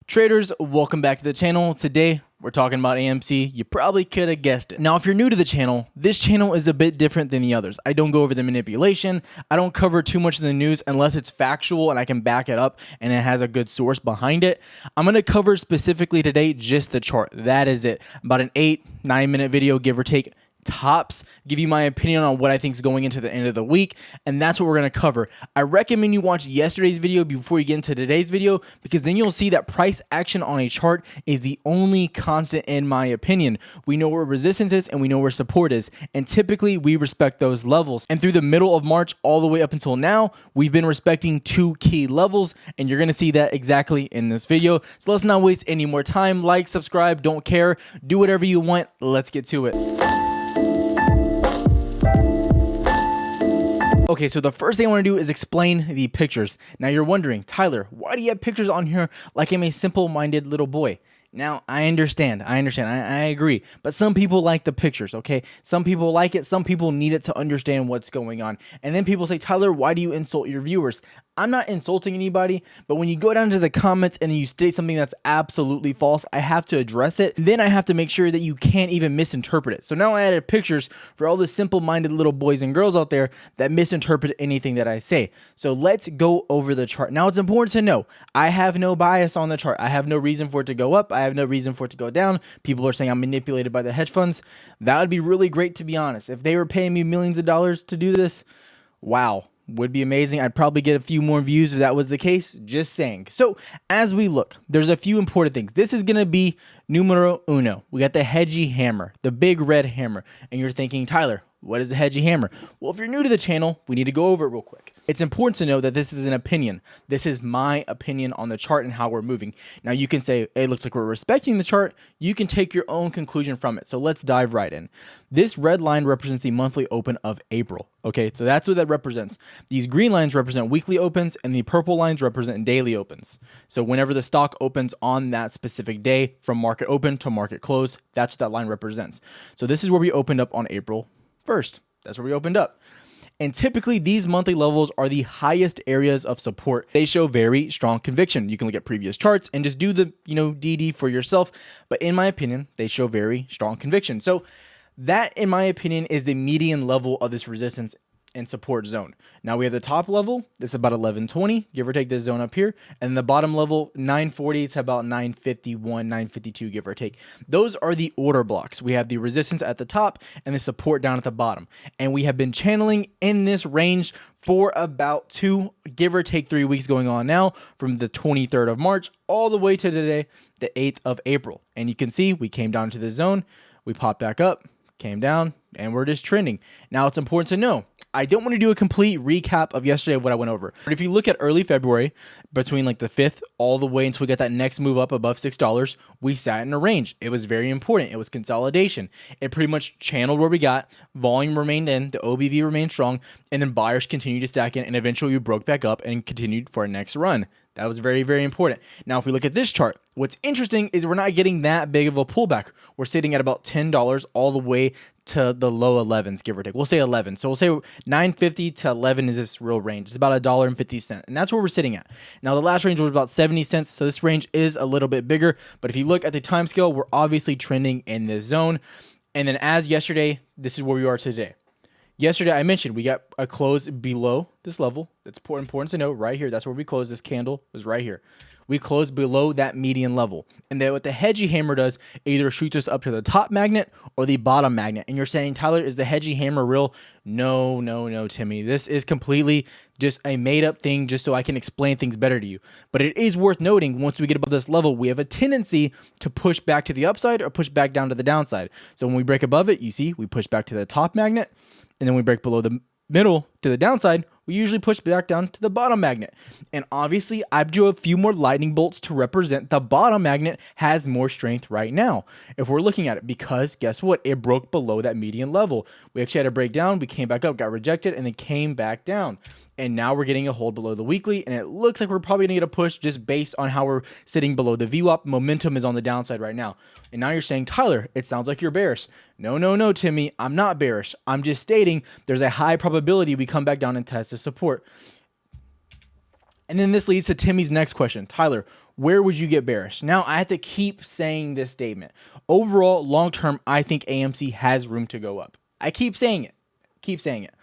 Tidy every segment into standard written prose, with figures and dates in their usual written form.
Traders, welcome back to the channel. Today, we're talking about AMC. You probably could have guessed it. Now, if you're new to the channel, this channel is a bit different than the others. I don't go over the manipulation. I don't cover too much of the news unless it's factual and I can back it up and it has a good source behind it. I'm going to cover specifically today just the chart. That is it. About an 8-9 minute video, give or take. Tops, give you my opinion on what I think is going into the end of the week, and that's what we're going to cover. I recommend you watch yesterday's video before you get into today's video, because then you'll see that price action on a chart is the only constant in my opinion. We know where resistance is and we know where support is, and typically we respect those levels. And through the middle of March all the way up until now, we've been respecting two key levels, and you're going to see that exactly in this video. So let's not waste any more time. Like, subscribe, don't care, do whatever you want. Let's get to it. Okay, so the first thing I want to do is explain the pictures. Now you're wondering, Tyler, why do you have pictures on here like I'm a simple-minded little boy? Now, I understand, I agree, but some people like the pictures, okay? Some people like it, some people need it to understand what's going on. And then people say, Tyler, why do you insult your viewers? I'm not insulting anybody, but when you go down to the comments and you state something that's absolutely false, I have to address it. Then I have to make sure that you can't even misinterpret it. So now I added pictures for all the simple-minded little boys and girls out there that misinterpret anything that I say. So let's go over the chart. Now, it's important to know, I have no bias on the chart. I have no reason for it to go up. I have no reason for it to go down. People are saying I'm manipulated by the hedge funds. That would be really great, to be honest. If they were paying me millions of dollars to do this, wow. Would be amazing. I'd probably get a few more views if that was the case. Just saying. So as we look, there's a few important things. This is going to be numero uno. We got the hedgy hammer, the big red hammer. And you're thinking, Tyler, what is the hedgy hammer? Well, if you're new to the channel, we need to go over it real quick. It's important to know that this is an opinion. This is my opinion on the chart and how we're moving. Now you can say, hey, it looks like we're respecting the chart. You can take your own conclusion from it. So let's dive right in. This red line represents the monthly open of April. Okay, so that's what that represents. These green lines represent weekly opens and the purple lines represent daily opens. So whenever the stock opens on that specific day from market open to market close, that's what that line represents. So this is where we opened up on April 1st. That's where we opened up. And typically these monthly levels are the highest areas of support. They show very strong conviction. You can look at previous charts and just do the, DD for yourself. But in my opinion, they show very strong conviction. So that, in my opinion, is the median level of this resistance and support zone. Now we have the top level, it's about 1120, give or take this zone up here, and the bottom level 940 to about 951, 952, give or take. Those are the order blocks. We have the resistance at the top and the support down at the bottom, and we have been channeling in this range for about 2, give or take 3 weeks going on now, from the 23rd of March all the way to today, the 8th of April. And you can see we came down to the zone, we popped back up, came down, and we're just trending. Now, it's important to know, I don't want to do a complete recap of yesterday of what I went over. But if you look at early February, between like the 5th all the way until we got that next move up above $6, we sat in a range. It was very important. It was consolidation. It pretty much channeled where we got. Volume remained in. The OBV remained strong. And then buyers continued to stack in. And eventually we broke back up and continued for our next run. That was very, very important. Now, if we look at this chart, what's interesting is we're not getting that big of a pullback. We're sitting at about $10 all the way to the low 11s, give or take. We'll say 11. So we'll say 950 to 11 is this real range. It's about $1.50. And that's where we're sitting at. Now, the last range was about 70 cents. So this range is a little bit bigger. But if you look at the time scale, we're obviously trending in this zone. And then as yesterday, this is where we are today. Yesterday, I mentioned we got a close below this level. That's important to note right here. That's where we closed. This candle was right here. We closed below that median level. And then what the hedgy hammer does, it either shoots us up to the top magnet or the bottom magnet. And you're saying, Tyler, is the hedgy hammer real? No, Timmy. This is completely just a made-up thing just so I can explain things better to you. But it is worth noting, once we get above this level, we have a tendency to push back to the upside or push back down to the downside. So when we break above it, you see, we push back to the top magnet. And then we break below the middle to the downside, we usually push back down to the bottom magnet. And obviously, I drew a few more lightning bolts to represent the bottom magnet has more strength right now, if we're looking at it, because guess what? It broke below that median level. We actually had to break down, we came back up, got rejected, and then came back down. And now we're getting a hold below the weekly, and it looks like we're probably going to get a push just based on how we're sitting below the VWAP. Momentum is on the downside right now. And now you're saying, Tyler, it sounds like you're bearish. No, Timmy, I'm not bearish. I'm just stating there's a high probability we come back down and test the support. And then this leads to Timmy's next question. Tyler, where would you get bearish? Now, I have to keep saying this statement. Overall, long term, I think AMC has room to go up. I keep saying it. Keep saying it.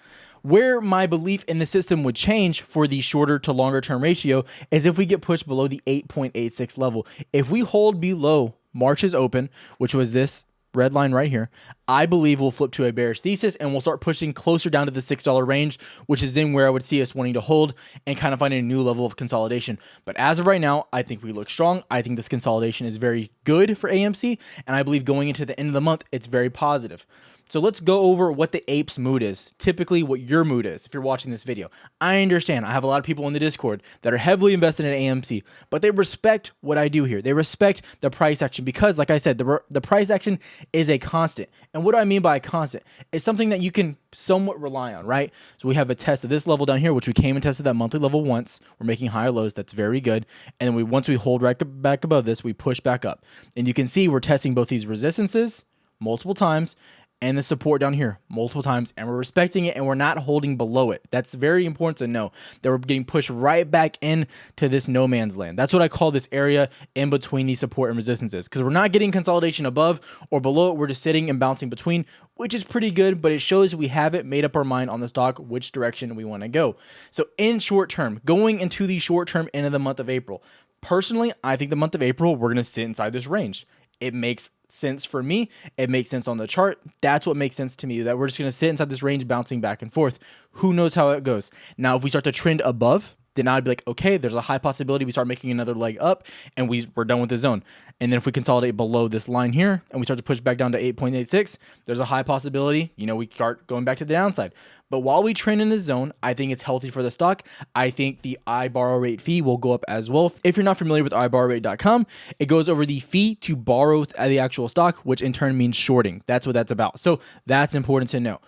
Where my belief in the system would change for the shorter to longer term ratio is if we get pushed below the 8.86 level. If we hold below March's open, which was this red line right here, I believe we'll flip to a bearish thesis and we'll start pushing closer down to the $6 range, which is then where I would see us wanting to hold and kind of finding a new level of consolidation. But as of right now, I think we look strong. I think this consolidation is very good for AMC, and I believe going into the end of the month, it's very positive. So let's go over what the ape's mood is, typically what your mood is if you're watching this video. I understand I have a lot of people in the Discord that are heavily invested in AMC, but they respect what I do here. They respect the price action because, like I said, the price action is a constant. And what do I mean by a constant? It's something that you can somewhat rely on, right? So we have a test of this level down here, which we came and tested that monthly level once. We're making higher lows. That's very good. And then once we hold right back above this, we push back up. And you can see we're testing both these resistances multiple times and the support down here multiple times, and we're respecting it and we're not holding below it. That's very important to know that we're getting pushed right back into this no man's land. That's what I call this area in between these support and resistances, because we're not getting consolidation above or below it. We're just sitting and bouncing between, which is pretty good, but it shows we haven't made up our mind on the stock, which direction we want to go. So in short term, going into the short term end of the month of April, personally, I think the month of April, we're going to sit inside this range. It makes sense for me. It makes sense on the chart. That's what makes sense to me, that we're just going to sit inside this range bouncing back and forth. Who knows how it goes? Now, if we start to trend above, then I'd be like, okay, there's a high possibility we start making another leg up and we're done with the zone. And then if we consolidate below this line here and we start to push back down to 8.86, there's a high possibility, we start going back to the downside. But while we trend in this zone, I think it's healthy for the stock. I think the iBorrow rate fee will go up as well. If you're not familiar with iBorrowRate.com, it goes over the fee to borrow the actual stock, which in turn means shorting. That's what that's about. So that's important to know.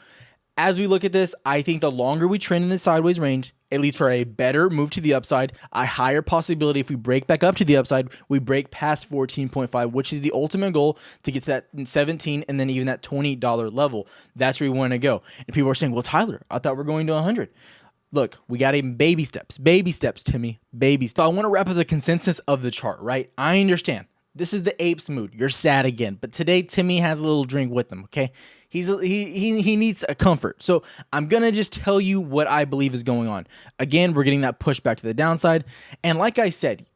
As we look at this, I think the longer we trend in the sideways range, it leads for a better move to the upside, a higher possibility if we break back up to the upside, we break past 14.5, which is the ultimate goal to get to that 17 and then even that $20 level. That's where we want to go. And people are saying, well, Tyler, I thought we're going to 100. Look, we got even baby steps, Timmy, baby steps. So I want to wrap up the consensus of the chart, right? I understand. This is the ape's mood. You're sad again. But today, Timmy has a little drink with him, okay? He needs a comfort. So I'm going to just tell you what I believe is going on. Again, we're getting that push back to the downside. And like I said,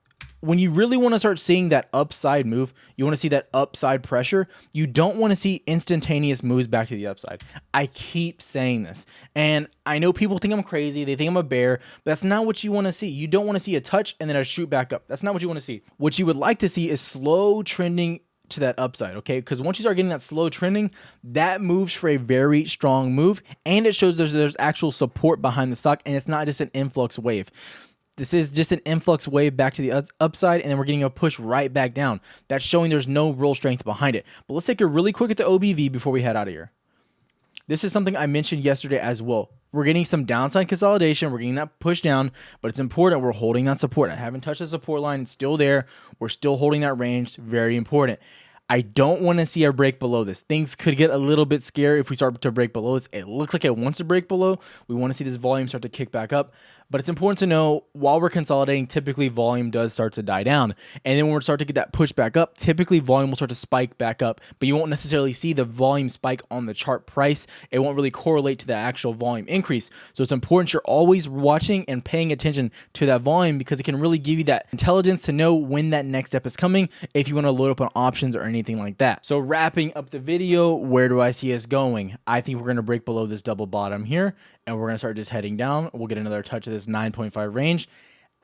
when you really want to start seeing that upside move, you want to see that upside pressure, you don't want to see instantaneous moves back to the upside. I keep saying this. And I know people think I'm crazy. They think I'm a bear. But that's not what you want to see. You don't want to see a touch and then a shoot back up. That's not what you want to see. What you would like to see is slow trending to that upside, okay? Because once you start getting that slow trending, that moves for a very strong move, and it shows there's actual support behind the stock, and it's not just an influx wave. This is just an influx wave back to the upside, and then we're getting a push right back down. That's showing there's no real strength behind it. But let's take a really quick at the OBV before we head out of here. This is something I mentioned yesterday as well. We're getting some downside consolidation. We're getting that push down, but it's important we're holding that support. I haven't touched the support line. It's still there. We're still holding that range. Very important. I don't want to see a break below this. Things could get a little bit scary if we start to break below this. It looks like it wants to break below. We want to see this volume start to kick back up. But it's important to know while we're consolidating, typically volume does start to die down. And then when we start to get that push back up, typically volume will start to spike back up. But you won't necessarily see the volume spike on the chart price. It won't really correlate to the actual volume increase. So it's important you're always watching and paying attention to that volume, because it can really give you that intelligence to know when that next step is coming if you want to load up on options or anything like that. So wrapping up the video, where do I see us going? I think we're going to break below this double bottom here, and we're going to start just heading down. We'll get another touch of this 9.5 range.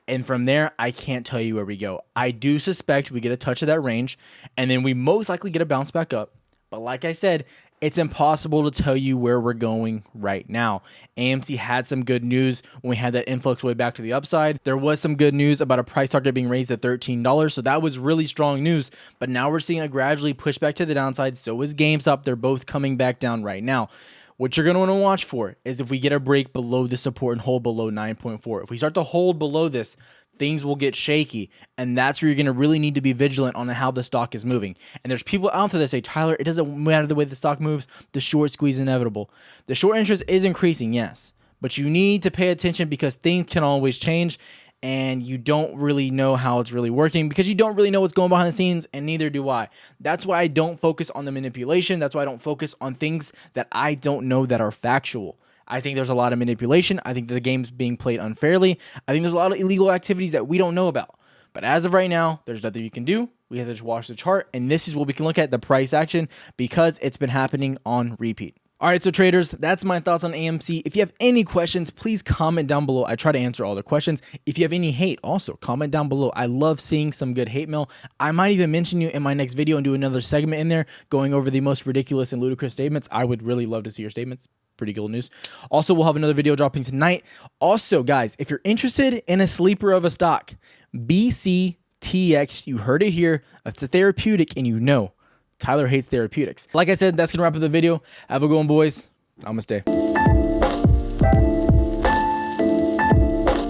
And from there, I can't tell you where we go. I do suspect we get a touch of that range, and then we most likely get a bounce back up. But like I said, it's impossible to tell you where we're going right now. AMC had some good news when we had that influx way back to the upside. There was some good news about a price target being raised at $13. So that was really strong news. But now we're seeing a gradually push back to the downside. So is GameStop. They're both coming back down right now. What you're going to want to watch for is if we get a break below the support and hold below 9.4. If we start to hold below this, things will get shaky, and that's where you're going to really need to be vigilant on how the stock is moving. And there's people out there that say, Tyler, it doesn't matter the way the stock moves, the short squeeze is inevitable. The short interest is increasing, yes, but you need to pay attention because things can always change. and you don't really know how it's really working because you don't really know what's going behind the scenes, and neither do I. That's why I don't focus on the manipulation. That's why I don't focus on things that I don't know that are factual. I think there's a lot of manipulation. I think the game's being played unfairly. I think there's a lot of illegal activities that we don't know about. But as of right now, there's nothing you can do. We have to just watch the chart, and this is what we can look at, the price action, because it's been happening on repeat. All right, so traders, that's my thoughts on AMC. If you have any questions, please comment down below. I try to answer all the questions. If you have any hate, also comment down below. I love seeing some good hate mail. I might even mention you in my next video and do another segment in there going over the most ridiculous and ludicrous statements. I would really love to see your statements. Pretty cool news. Also, we'll have another video dropping tonight. Also, guys, if you're interested in a sleeper of a stock, BCTX, you heard it here. It's a therapeutic, and you know Tyler hates therapeutics. Like I said, that's going to wrap up the video. Have a good one, boys. Namaste.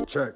Check.